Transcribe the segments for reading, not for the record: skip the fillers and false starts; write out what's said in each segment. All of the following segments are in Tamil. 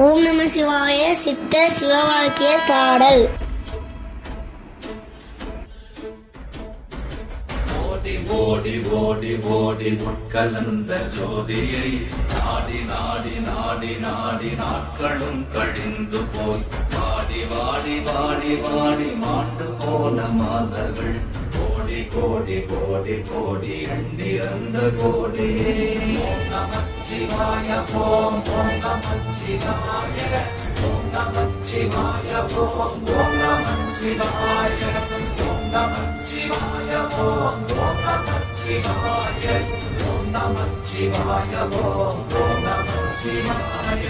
ஓம் நம சிவாய. சித்த சிவவாக்கிய பாடல். ஓடி ஓடி ஓடி ஓடி உட்கலந்த ஜோதியை நாடி நாடி நாடி நாடி நாட்களும் கழிந்து போய் வாடி வாடி வாடி வாடி மாண்டு போன மாந்தர்கள் கோடி கோடி கோடி கோடி எண்ணிறந்த கோடி. ஓம் நமச்சிவாய ஓம் ஓம் நமச்சிவாய ஓம் நமச்சிவாய ஓம் ஓம் நமச்சிவாய ஓம் நமச்சிவாய ஓம் ஓம் நமச்சிவாய ஓம் நமச்சிவாய ஓம் ஓம் நமச்சிவாய.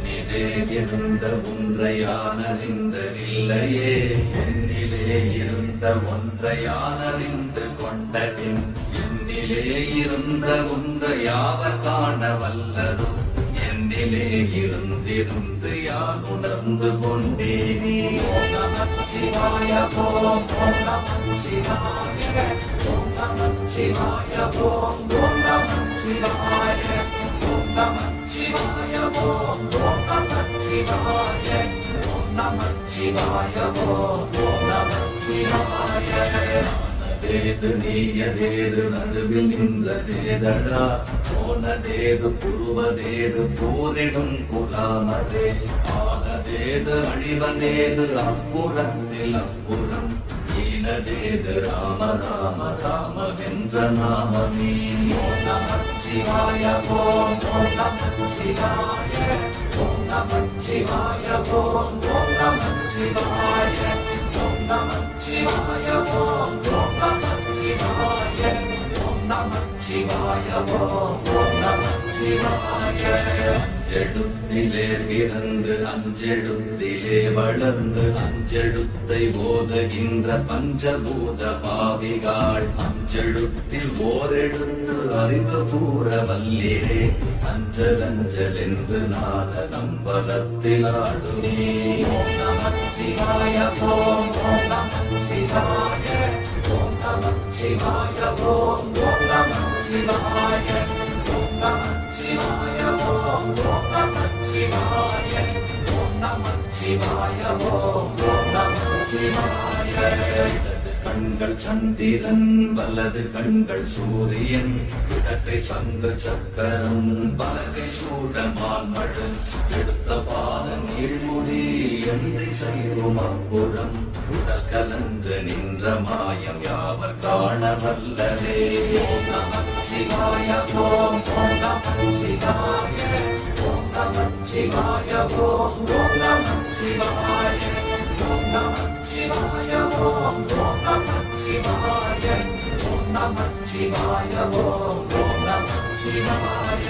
என்னிலே இருந்த ஒன்றையானறிந்ததில்லையே, என்னிலே இருந்த ஒன்றையானறிந்து கொண்டபின் என்னிலே இருந்த ஒன்றை யாவர் காண வல்லதோ, என்னிலே இருந்திருந்து யான் உணர்ந்து கொண்டேனே. ஓம் நமச்சிவாய ஓம் ஓம் நமச்சிவாய ஓம் நமச்சிவாய ஓம் ஓம் நமச்சிவாய ஓம் நமச்சிவாய ஓம் ஓம் நமச்சிவாய ஓம் நமச்சிவாய ஓம் ஓம் நமச்சிவாய. தேது நீயதேது நடுவில் நின்றதேதடா, போனதேது புருவதேது போரிடும் குலாமதே, ஆனதேது அழிவதேது அப்புறத்தில் அப்புறம், ஈனதேது ராம ராம ராமவென்ற நாமமே. ஓம் நமச்சிவாய ஓம் ஓம் நமச்சிவாய ஓம் நமச்சிவாய ஓம் ஓம் நமச்சிவாய ஓம் நமச்சிவாய ஓம் ஓம் நமச்சிவாய ஓம் நமச்சிவாய ஓம் ஓம் நமச்சிவாய. அஞ்செழுத்திலே பிறந்து அஞ்செழுத்திலே வளர்ந்து அஞ்செழுத்தை ஓதுகின்ற பஞ்சபூத பாவிகாள், அஞ்செழுத்தில் ஓரெழுத்து அறிந்து கூற வல்லிரே, அஞ்சல் அஞ்சல் என்று நாத நம்பலத்தில் ஆடுமே. ஓம் நமச்சிவாய ஓம் ஓம் நமச்சிவாய ஓம் நமச்சிவாய ஓம் ஓம் நமச்சிவாய ஓம் நமச்சிவாய ஓம் ஓம் நமச்சிவாய ஓம் நமச்சிவாய ஓம் ஓம் நமச்சிவாய. கண்கள் சந்திரன் வலது கண்கள் சூரியன், இடக்கை சங்கு சக்கரம் பலகை சூழமான் மழு, எடுத்த பாத நீழ்முடி எந்தை செய்யும் அப்புறம், உடல் கலந்து நின்ற மாயம் யாவர் காண வல்லதே. ஓம் நமச்சிவாய ஓம் ஓம் நமச்சிவாய ஓம் நமச்சிவாய ஓம் ஓம் நமச்சிவாய ஓம் நமச்சிவாய ஓம் ஓம் நமச்சிவாய ஓம் நமச்சிவாய ஓம் ஓம் நமச்சிவாய.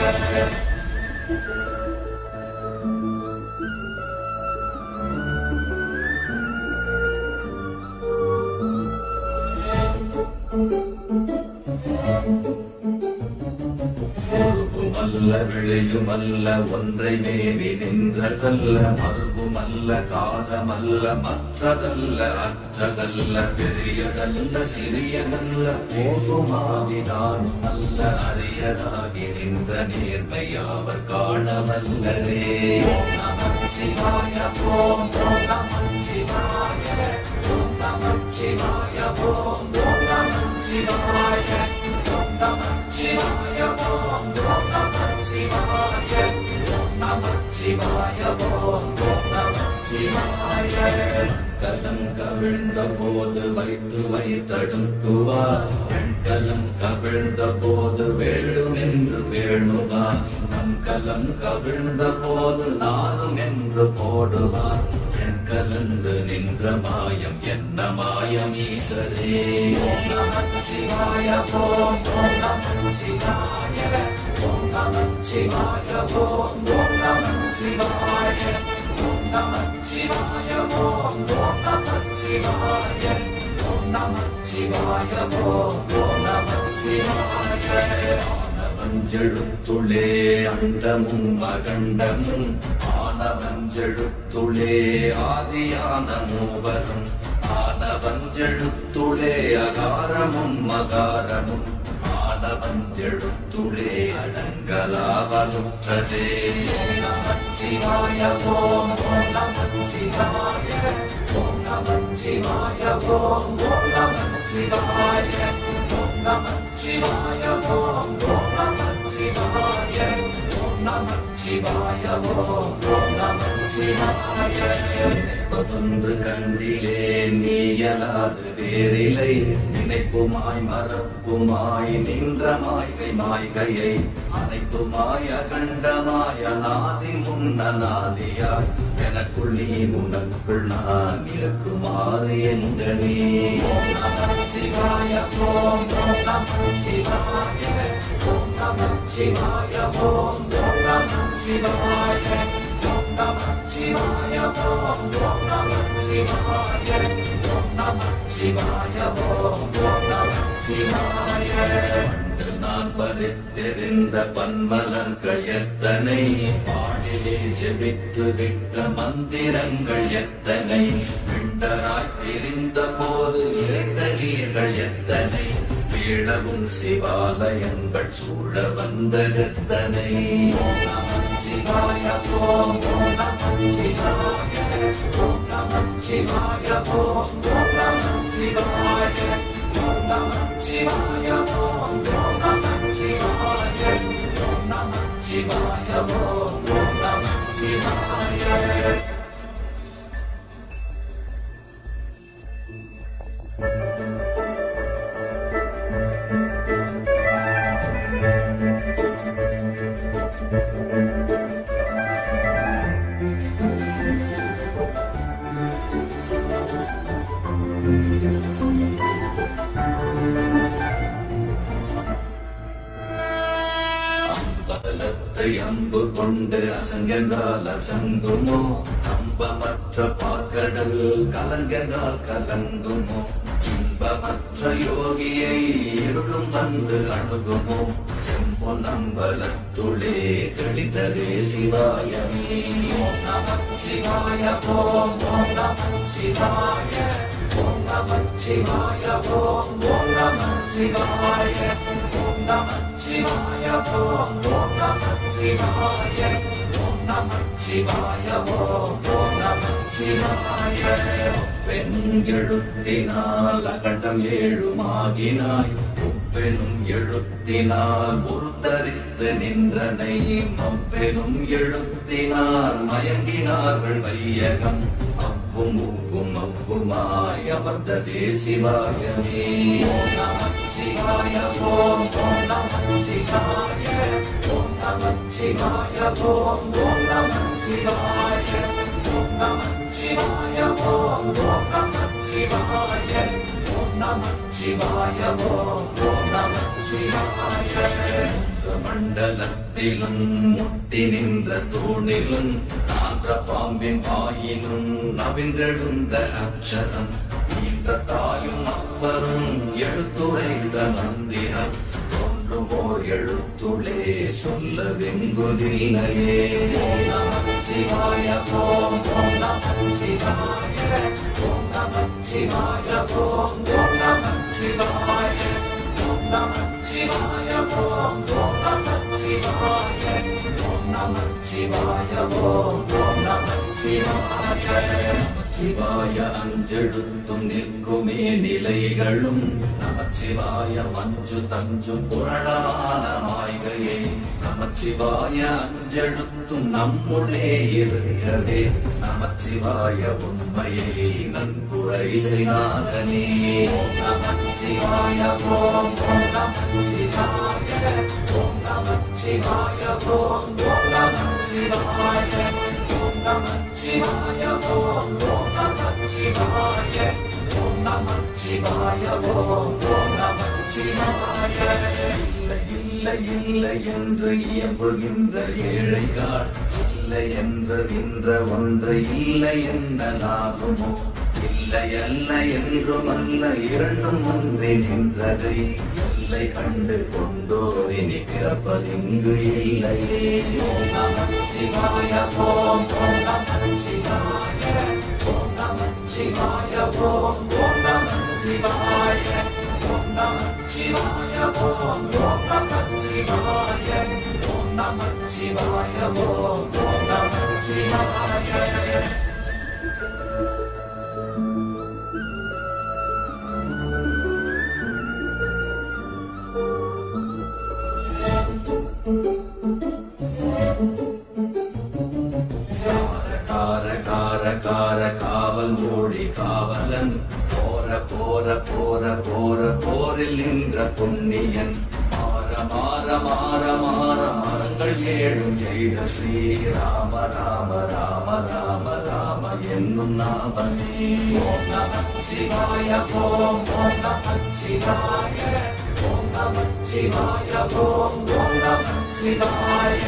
மல்ல விளையுமல்ல ஒன்றை மேவி நின்ற கல்ல, மறுபுமல்ல காதமல்ல மற்றதல்ல அற்றதல்ல, பெரியதல்ல சிறியதல்ல போகுமாவிதானும் அல்ல, அரியதாகி நின்ற நேர்மையாவர் காணவல்லரே. ஓம் நமச்சிவாய ஓம் ஓம் நமச்சிவாய ஓம் நமச்சிவாய ஓம் ஓம் நமச்சிவாய ஓம் நமச்சிவாய ஓம் ஓம் நமச்சிவாய ஓம் நமச்சிவாய ஓம் ஓம் நமச்சிவாய. கலம் கவிழ்ந்த போது வைத்து வைத்தடுக்குவார், பெண்கலம் கவிழ்ந்த போது வேளும் என்று வேணுவார், நம் கலம் கவிழ்ந்த போது நானும் என்று போடுவார், கலந்து நின்ற மாயம் என்ன மாயம் ஈசரே. ஓம் நமச்சிவாய ஓம் ஓம் நமச்சிவாய ஓம் நமச்சிவாய ஓம் ஓம் நமச்சிவாய ஓம் நமச்சிவாய ஓம் ஓம் நமச்சிவாய ஓம் நமச்சிவாய ஓம் ஓம் நமச்சிவாய. ஆனவஞ்செழுத்துளே அண்டமும் அகண்டமும், ஆனவஞ்செழுத்துளே ஆதியான மூவரும், ஆனவஞ்செழுத்துளே அகாரமும் மகாரமும், ஆனவஞ்செழுத்துளே அடங்கலாவலுற்றதே. ஓம் நமச்சிவாய சிவாய ஓம் ஓம் நம சிவாய ஓம் நம சிவாய ஓம் ஓம் நம சிவாய ஓம் நம சிவாய ஓம் ஓம் நம சிவாய ஓம் நம சிவாய ஓம் ஓம் நம சிவாய நினைப்பதொன்று கண்டிலே நீயலாது வேறில்லை நினைப்புமாய் மறப்புமாய் நின்ற மாய்கை மாய்கையை அனைத்துமாய் அகண்டமாய் அநாதி முன்னநாதியாய் எனக்குள் நீ உனக்குள் நான் இருக்குமாறு எங்கனே ஓம் நம சிவாய ஓம் ஓம் நம சிவாய ஓம் நம சிவாய ஓம் ஓம் நம சிவாய ஓம் நம சிவாய ஓம் ஓம் நம சிவாய ஓம் நம சிவாய ஓம் ஓம் நம சிவாய நான் பறித்தெறிந்த பன்மலர்கள் எத்தனை பாடிலே ஜெபித்து விட்ட மந்திரங்கள் எத்தனை பிண்டராய் தெரிந்த போது இறைந்த நீர்கள் எத்தனை வீழவும் சிவாலயங்கள் சூழ வந்ததெத்தனை ஓம் நம சிவாய ஓம் ஓம் நம சிவாய ஓம் நம சிவாய ஓம் ஓம் நம சிவாய ஓம் நம சிவாய ஓம் ஓம் நம சிவாய ஓம் நம சிவாய ஓம் ஓம் நம சிவாய அம்பு கொண்டு அசங்கென்றால் அசங்குமோ அம்பமற்ற பார்க்கடல் கலங்கென்றால் கலங்குமோ இன்பமற்ற யோகியை இருளும் வந்து அணுகுமோ செம்பொன்னம்பலத்துளே தெளித்ததே சிவாயமே ஓம் நம சிவாய ஓம் ஓம் நம சிவாய ஓம் நம சிவாய ஓம் ஓம் நம சிவாய ஓம் நம சிவாய ஓம் ஓம் நம சிவாய ஓம் நம சிவாய ஓம் ஓம் நம சிவாய பெண்கெழுத்தினால் அகண்டம் ஏழுமாகினாய் உப்பெனும் எழுத்தினால் உருத்தரித்து நின்றனை மப்பெனும் எழுத்தினால் மயங்கினார்கள் வையகம் அவ்வும் உவ்வும் அவ்வுமாய் அமர்ந்ததே சிவாயமே ஓம் நம சிவாய ஓம் ஓம் நம சிவாய ஓம் நம சிவாய ஓம் ஓம் நம சிவாய ஓம் நம சிவாய ஓம் ஓம் நம சிவாய ஓம் நம சிவாய ஓம் ஓம் நம சிவாய மண்டலத்திலும் முட்டி நின்ற தூணிலும் நான்ற பாம்பின் வாயினும் நவின்றெழுந்த அக்ஷரம் ஈன்ற தாயும் அப்பரும் எடுத்துரைத்த மந்திரம் தோன்றுமோர் எழுத்துளே சொல்ல வெங்குதில்லையே ஓம் நம சிவாய ஓம் ஓம் நம சிவாய ஓம் நம சிவாய ஓம் ஓம் நம சிவாய ஓம் நம சிவாய ஓம் ஓம் நம சிவாய ஓம் நம சிவாய ஓம் ஓம் நம சிவாய சிவாய அஞ்செழுத்தும் நிற்குமே நிலைகளும் நமச்சிவாய மஞ்சு தஞ்சு புரணமான மாய்கையை நமச்சிவாய அஞ்செழுத்தும் நம்முடே இருக்கவே நமச்சிவாய உண்மையை நன்குரை செய்தாகனே ஓம் நம சிவாய ஓம் ஓம் நம சிவாய ஓம் நம சிவாய ஓம் ஓம் நம சிவாய ஓம் நம சிவாய ஓம் ஓம் நம சிவாய ஓம் நம சிவாய ஓம் ஓம் நம சிவாய இல்லை இல்லை என்று இயம்புகின்ற ஏழைகள் இல்லை என்று நின்ற ஒன்று இல்லை என்னலாகுமோ இல்லை அல்ல என்றும் அல்ல இரண்டும் ஒன்றே நின்றதை இல்லை கண்டு கொண்டோர் இனி பிறப்பதிங்கு இல்லையே ஓம் நம சிவாய ஓம் ஓம் நம சிவாய ஓம் நம சிவாய ஓம் ஓம் நம சிவாய ஓம் நம சிவாய ஓம் ஓம் நம சிவாய ஓம் நம சிவாய ஓம் ஓம் நம கார கார கார காவல் மொழி காவலன் போர போர போர போர போரில் நின்ற புண்ணியன் மாற மாற மாற மாற மரங்கள் ஏழும் செய்த ஸ்ரீராம ராம ராம ராம ராம என்னும் நாமமே. ஓம் நம சிவாய ஓம் ஓம் நம சிவாய ஓம் நம சிவாய ஓம் ஓம் நம சிவாய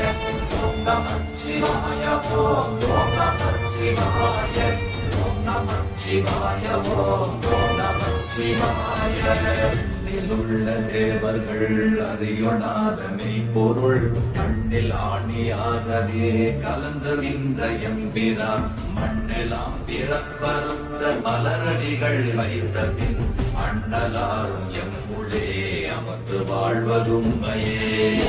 ஓம் நம சிவாய ஓம் ஓம் நம சிவாய ஓம் நம சிவாய ஓம் ஓம் நம சிவாய. உள்ள தேவர்கள் அறியொணாத மெய்ப்பொருள் மண்ணில் ஆணியாகவே கலந்து நின்ற எம்பிரான் மண்ணெல்லாம் பிறப்பறுத்த மலரடிகள் வைத்த பின் அண்ணலாரும் எம்முளே அமர்ந்து வாழ்வதும் மயே.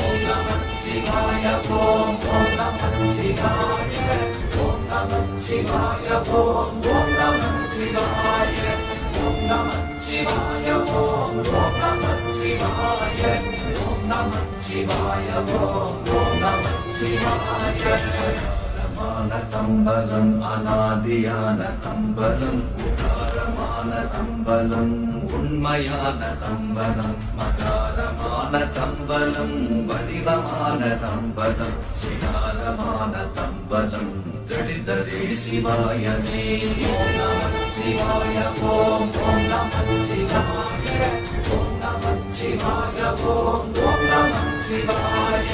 ஓம் நம சிவாய ஓம் ஓம் நம சிவாய ஓம் நம சிவாய ஓம் ஓம் நம சிவாய ஓம் நம சிவாய ஓம் ஓம் நம சிவாய ஓம் நம சிவாய ஓம் ஓம் நம சிவாய. உதாரமான தம்பலம் அநாதியான தம்பலம் உதாரமான தம்பலம் உண்மையான தம்பலம் மகாரமான தம்பலம் வடிவமான தம்பலம் சிகாரமான தம்பலம் தெளிந்ததே சிவாயமே. ஓம் நம சிவாய ஓம் ஓம் நம சிவாய ஓம் நம சிவாய ஓம் ஓம் நம சிவாய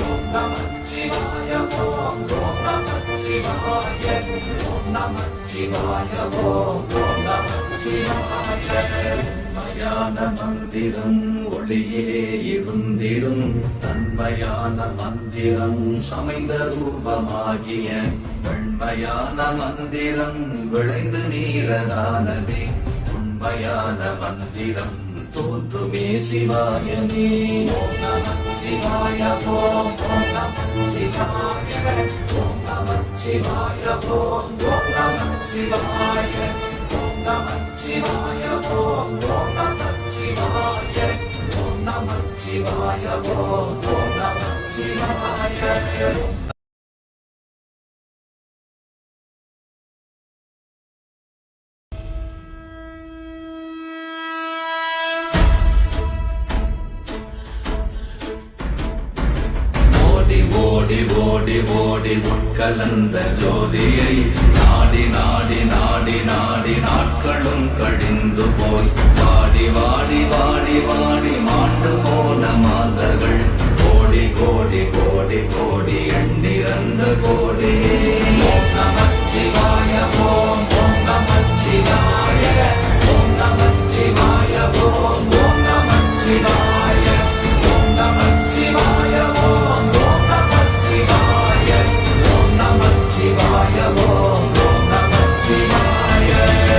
ஓம் நம சிவாய ஓம் ஓம் நம சிவாய ஓம் நம சிவாய ஓம் ஓம் நம சிவாய. உண்மையான மந்திரம் ஒளியிலே இருந்திடும் தன்மையான மந்திரம் சமைந்த ரூபமாகிய வெண்மையான மந்திரம் விளைந்து நீரதானதே உண்மையான மந்திரம் தோன்றுமே சிவாயமே. ஓம் நம சிவாய ஓம் ஓம் நம சிவாய ஓம் நம சிவாய ஓம் ஓம் நம சிவாய ஓம் நம சிவாய ஓம் ஓம் நம சிவாய ஓம் நம சிவாய ஓம் ஓம் நம சிவாய. ஓடி ஓடி ஓடி உட்கலந்த ஜோதியை நாடி நாடி நாடி நாடி நாட்களும் கழிந்து போய் வாடி வாடி வாடி வாடி மாண்டு போன மாந்தர்கள் கோடி கோடி கோடி கோடி எண்ணிறந்த கோடி. ஓம் நம சிவாய ஓம் ஓம் நம சிவாய ஓம் நம சிவாய ஓம் ஓம் நம சிவாய ஓம் நம சிவாய ஓம் ஓம் நம சிவாய ஓம் நம சிவாய ஓம் ஓம் நம சிவாய.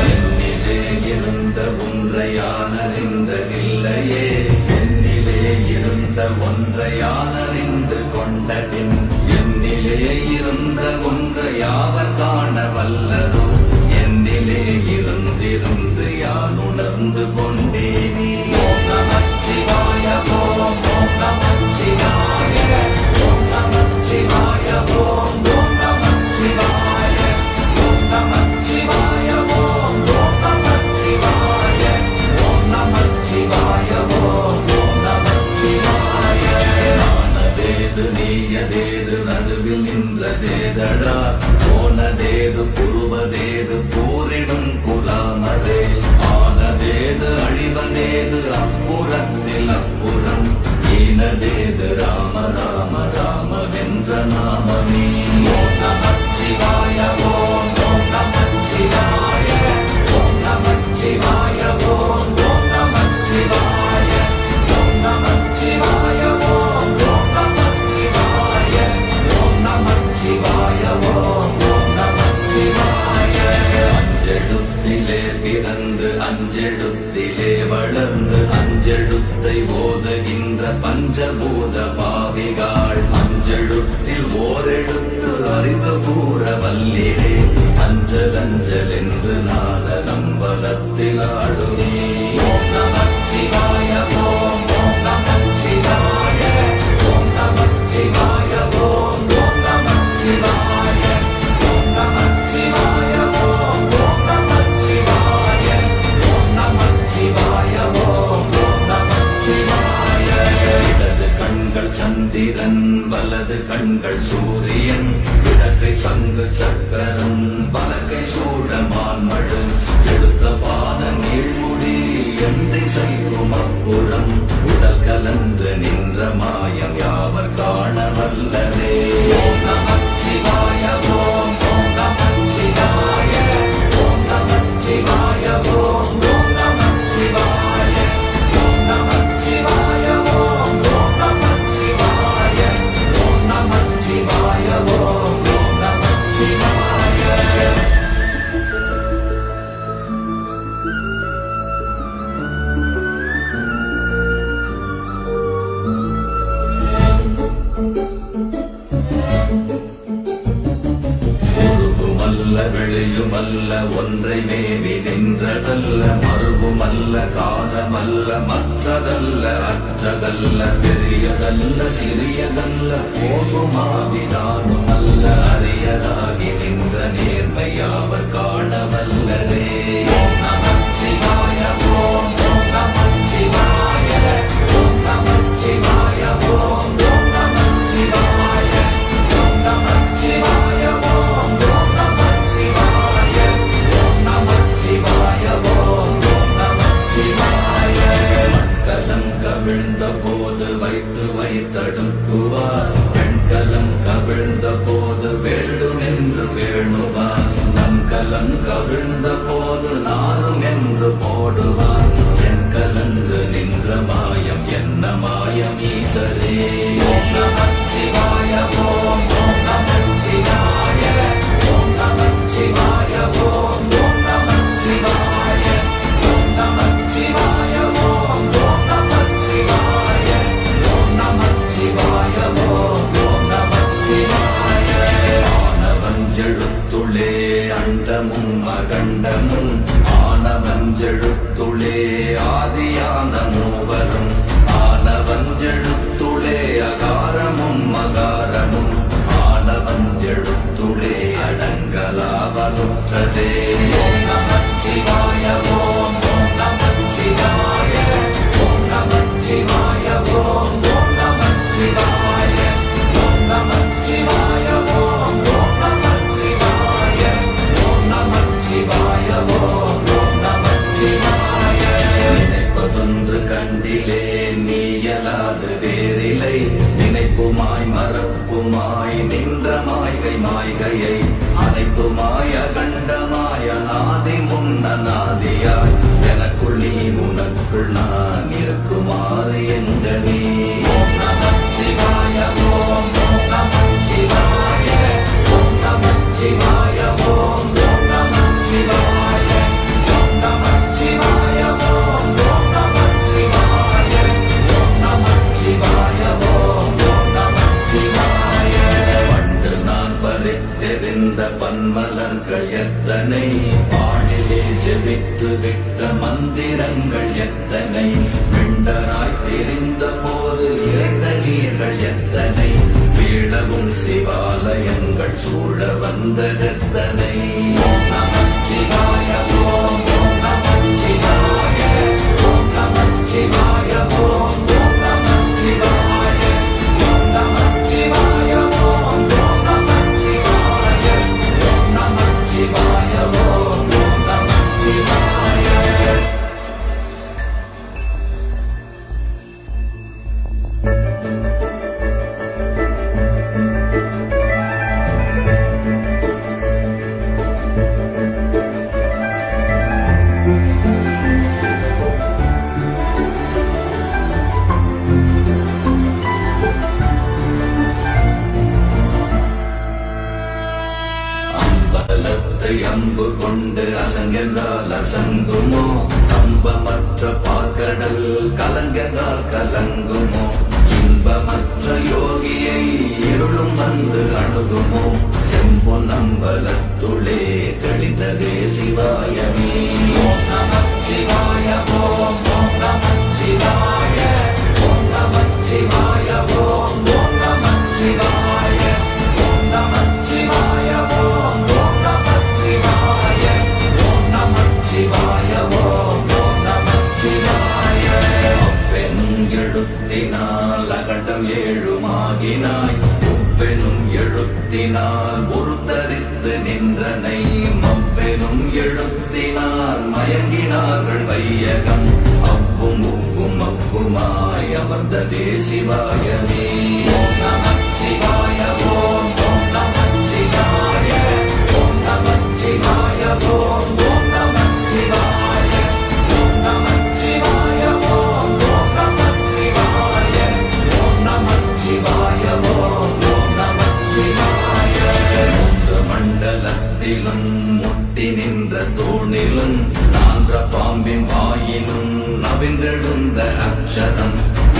என்னிலே இருந்த ஒன்றையானறிந்ததில்லையே என்னிலே இருந்த ஒன்றையானறிந்து கொண்டபின் என்னிலே இருந்த ஒன்றை யாவர் காண வல்லதோ என்னிலே இருந்திருந்து யான் உணர்ந்து கொண்டேனே. ஓம் நம சிவாய ஓம் ஓம் நம சிவாய ஓம் நம சிவாய ஓம் ஓம் நம சிவாய ஓம் நம சிவாய ஓம் ஓம் நம சிவாய ஓம் நம சிவாய ஓம் ஓம் நம சிவாய. நானதேது நீயதேது நடுவில் நின்றதேதடா போனதேது புருவதேது போரிடும் குலாமதே ஆனதேது அழிவதேது அப்புறத்தில் அப்புறம் ஈனதேது ராம ராம ராம வென்ற நாமமே. ஓம் நம சிவாய ஓம் ஓம் நம சிவாய ஓம் நம சிவாய ஓம் ஓம் நம சிவாய ஓம் நம சிவாய ஓம் ஓம் நம சிவாய ஓம் நம சிவாய ஓம் ஓம் நம சிவாய. அஞ்செழுத்திலே பிறந்து அஞ்செழுத்திலே வளர்ந்து அஞ்செழுத்தை ஓதுகின்ற பஞ்சபூத பாவிகாள் அஞ்செழுத்தில் ஓரெழுத்து அறிந்து கூற வல்லிரே அஞ்சல் அஞ்சல் என்று நாதன் அம்பலத்தில் ஆடுமே. ஓம் நமச்சிவாய ஓம் ஓம் நமச்சிவாய ஓம் நமச்சிவாய ஓம் ஓம் நமச்சிவாய ஓம் நமச்சிவாய ஓம் ஓம் நமச்சிவாய ஓம் நமச்சிவாய ஓம் ஓம் நமச்சிவாய. இடது கண்கள் சந்திரன் வலது கண்கள் சூரியன் இடக்கை சங்கு சக்கரம் பலகை சூழமான் மழு எடுத்த பான நீழ்முடி என் திசைக்கும் அப்புறம் உடல் கலந்து நின்ற மாயம் யாவர் காண வல்லதே. ஓம் நமச்சிவாய ஓம் ஓம் நமச்சிவாய ஓம் நமச்சிவாய ஓம் ஓம் நமச்சிவாய ஓம் நமச்சிவாய ஓம் ஓம் நமச்சிவாய ஓம் நமச்சிவாய ஓம் ஓம் நமச்சிவாய. உருகுமல்ல வெளியுமல்ல ஒன்றை மேவி நின்றதல்ல மறுவுமல்ல காலமல்ல மற்றதல்ல அற்றதல்ல பெரியதல்ல சிறியதல்ல போகுமாவிதானுமல்ல அரியதாகி நின்ற நேர்மையாவர் காண வல்லதே. ஓம் நமச்சிவாய ஓம் ஓம் நமச்சிவாய ஓம் நமச்சிவாய ஓம் ஓம் நமச்சிவாய ஓம் நமச்சிவாய ஓம் ஓம் நமச்சிவாய ஓம் நமச்சிவாய ஓம் ஓம் நமச்சிவாய. மட்கலம் கவிழ்ந்த போது வைத்து வைத்தடுக்குவார் பெண்கலம் கவிழ்ந்த போது வேண்டும் என்று வேணுவார் நன்கலம் கவிழ்ந்த போது நானும் என்று போடுவார் என் கலந்து நின்ற மாயம் என்ன மாயம் ஈசரே. ஓம் நமச்சிவாய ஓம் ஓம் நமச்சிவாய ஓம் நமச்சிவாய ஓம் ஓம் நமச்சிவாய ஓம் நமச்சிவாய ஓம் ஓம் நமச்சிவாய ஓம் நமச்சிவாய ஓம் ஓம் நமச்சிவாய. ஆனவஞ்செழுத்துளே அண்டமும் அகண்டமும் ஆனவஞ்செழுத்துளே ஆதியான மூவரும் ஆனவஞ்செழுத்துளே அகாரமும் மகாரமும் ஆனவஞ்செழுத்துளே அடங்கலாவலுற்றதே. ஓம் நமச்சிவாய ஓம் ஓம் நமச்சிவாய ஓம் நமச்சிவாய ஓம் ஓம் நமச்சிவாய ஓம் நமச்சிவாய ஓம் ஓம் நமச்சிவாய ஓம் நமச்சிவாய ஓம் ஓம் நமச்சிவாய. நினைப்பதொன்று கண்டிலே நீயலாது வேறிலை நினைப்புமாய் மறப்புமாய் நின்ற மாய்கை மாய்கையை அனைத்துமாய் அகண்டமாய் அநாதி முன்னநாதியாய் எனக்குள் நீ உனக்குள் நான் இருக்குமாறு எங்கனே. ஓம் நமச்சிவாய ஓம் ஓம் நமச்சிவாய ஓம் நமச்சிவாய ஓம் ஓம் நமச்சிவாய ஓம் நமச்சிவாய ஓம் ஓம் நமச்சிவாய ஓம் நமச்சிவாய ஓம் ஓம் நமச்சிவாய. பண்டு நான் பறித்தெறிந்த பன்மலர்கள் எத்தனை பாடிலே ஜெபித்து விட்ட மந்திரங்கள் எத்தனை மிண்டராய் தெரிந்த போது இறைந்த நீர்கள் எத்தனை வீழவும் சிவாலயங்கள் சூழ வந்ததெத்தனை. ஓம் நமச்சிவாய ஓம் ஓம் நமச்சிவாய ஓம் நமச்சிவாய ஓம் ஓம் நமச்சிவாய ஓம் நமச்சிவாய ஓம் ஓம் நமச்சிவாய ஓம் நமச்சிவாய ஓம் ஓம் நமச்சிவாய. அம்பலத்தை அம்பு கொண்டு அசங்கென்றால் அசங்குமோ கம்பமற்ற பார்க்கடல் கலங்கென்றால் கலங்குமோ இன்பமற்ற யோகியை இருளும் வந்து அணுகுமோ செம்பொன் அம்பல மண்டலத்து நின்றனை மப்பெனும் எழுத்தினார் மயங்கினார்கள் வையகம் அப்பும் உப்பும் அப்புமாய் அமர்ந்ததே சிவாயமே. ஓம் நமः சிவாய ஓம் ஓம் நமः சிவாய ஓம் நமः சிவாய ஓம் ஓம் நமः சிவாய ஓம் நமः சிவாய ஓம் ஓம் நமः சிவாய ஓம் நமः சிவாய ஓம் ஓம் நமः சிவாய. மூன்று மண்டலத்திலும் முட்டி நின்ற தூணிலும் நான்ற பாம்பின் வாயிலும் நவின்றெழுந்த அக்ஷரம்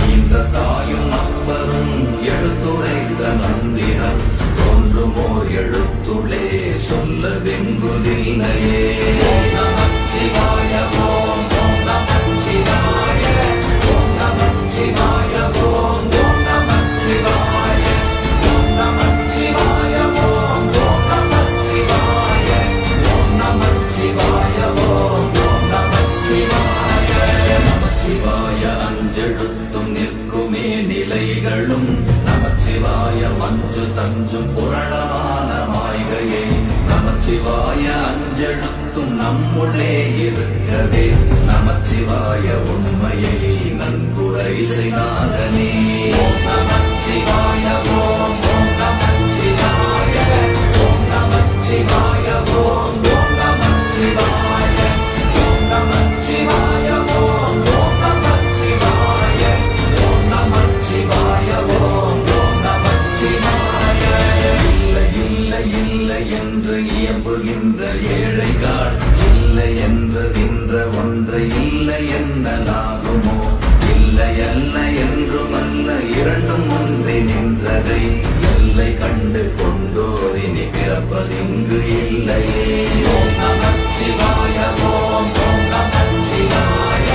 ஈன்ற தாயும் அப்பரும் எழுத்துரைத்த மந்திரம் தோன்றுமோர் எழுத்துளே சொல்ல வெங்குதில்லையே. ஓம் நமः சிவாய ஓம் ஓம் நமः சிவாய ஓம் நமः சிவாய ஓம் ஓம் நமः சிவாய ஓம் நமः சிவாய ஓம் ஓம் நமः சிவாய ஓம் நமः சிவாய ஓம் ஓம் நமः சிவாய. நமச்சிவாய அஞ்செழுத்தும் நிற்குமே நிலைகளும் நமச்சிவாய மஞ்சு தஞ்சும் புரணமான மாய்கையை நமச்சிவாய அஞ்செழுத்தும் நம்முள்ளே இருக்கவே நமச்சிவாய உண்மையை நன்குரை செய்தாதனே. ஓம் நமः சிவாய ஓம் ஓம் நமः சிவாய ஓம் நமः சிவாய ஓம் ஓம் நமः சிவாய ஓம் நமः சிவாய ஓம் ஓம் நமः சிவாய ஓம் நமः சிவாய ஓம் ஓம் நமः சிவாய. இல்லை இல்லை இல்லை என்று இயம்புகின்ற ஏழைகள் இல்லை என்று நின்ற ஒன்றை இல்லை என்னலாகுமோ இல்லை அல்ல என்றும் அல்ல இரண்டும் ஒன்றி நின்றதை எல்லை கண்டு கொண்டோர் இனி பிறப்பதிங்கு இல்லையே. ஓம் நமः சிவாய ஓம் ஓம் நமः சிவாய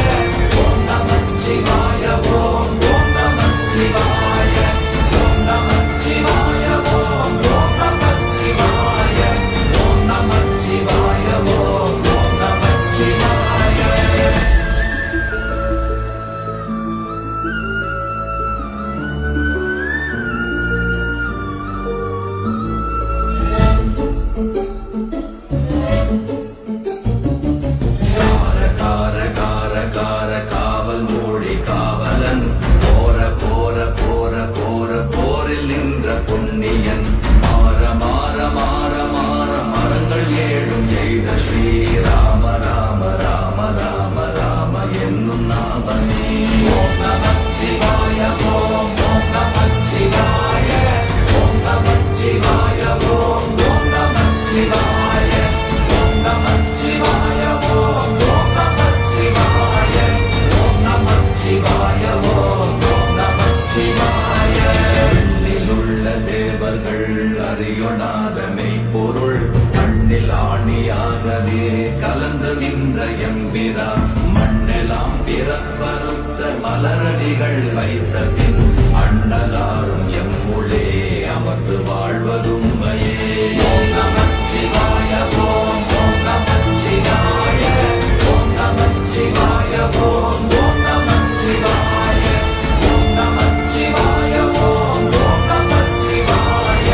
ஓம் நமः சிவாய ஓம் ஓம் நமः சிவாய ஓம் நமः சிவாய ஓம் ஓம் நமः சிவாய ஓம் நமः சிவாய ஓம் ஓம் நமः சிவாய. கார கார கார கார காவல் மொழி காவலன் போர போர போர போர போரில் நின்ற புண்ணியன் மாற மாற மாற மாற மரங்கள் ஏழும் எய்த ஸ்ரீராம ராம ராம ராம ராம என்னும் நாமமே. ஓம் நமः சிவாய ஓம் ஓம் நமः சிவாய ஓம் நமः சிவாய ஓம் ஓம் நமः சிவாய ஓம் நமः சிவாய ஓம் ஓம் நமः சிவாய ஓம் நமः சிவாய ஓம் ஓம் நமः சிவாய. விண்ணிலுள்ள தேவர்கள் அறியொணாத மெய்ப்பொருள் மண்ணில் ஆணியாகவே கலந்து நின்ற எம்பிரா மண்ணெல்லாம் பிறப்பறுத்த மலரடிகள் வைத்த பின் அண்ணலாரும் எம்முளே அமர்ந்து வாழ்வதுமையே. ஓம் நமः சிவாய ஓம் ஓம் நமः சிவாய ஓம் நமः சிவாய ஓம் ஓம் நமः சிவாய ஓம் நமः சிவாய ஓம் ஓம் நமः சிவாய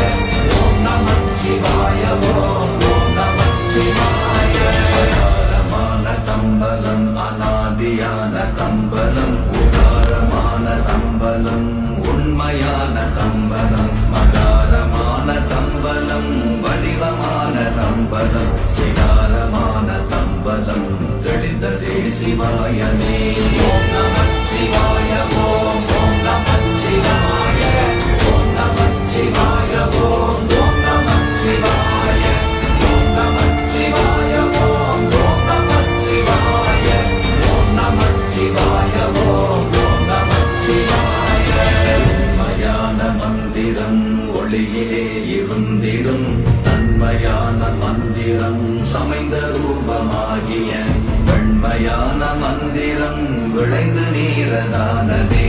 ஓம் நமः சிவாய ஓம் ஓம் நமः சிவாய. அகாரமான தம்பலம் அநாதியான தம்பலம் உகாரமான தம்பலம் உண்மையான தம்பலம் மகாரமான தம்பலம் வடிவமான தம்பலம் சிகாரமான தம்பலம் தெளிந்ததே சிவாயனே. ஓம் நமः சிவாய ஓம் ஓம் நமः சிவாய ஓம் நமः சிவாய ஓம் ஓம் நமः சிவாய ஓம் நமः சிவாய ஓம் ஓம் நமः சிவாய ஓம் நமः சிவாய ஓம் ஓம் நமः சிவாய. உண்மையான மந்திரம் ஒளியிலே இருந்திடும் நன்மையான மந்திரம் சமைந்த ரூபமாகிய வெண்மையான மந்திரம் விளைந்து நீரதானதே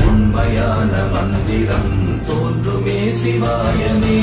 உண்மையான மந்திரம் தோன்றுமே சிவாயமே.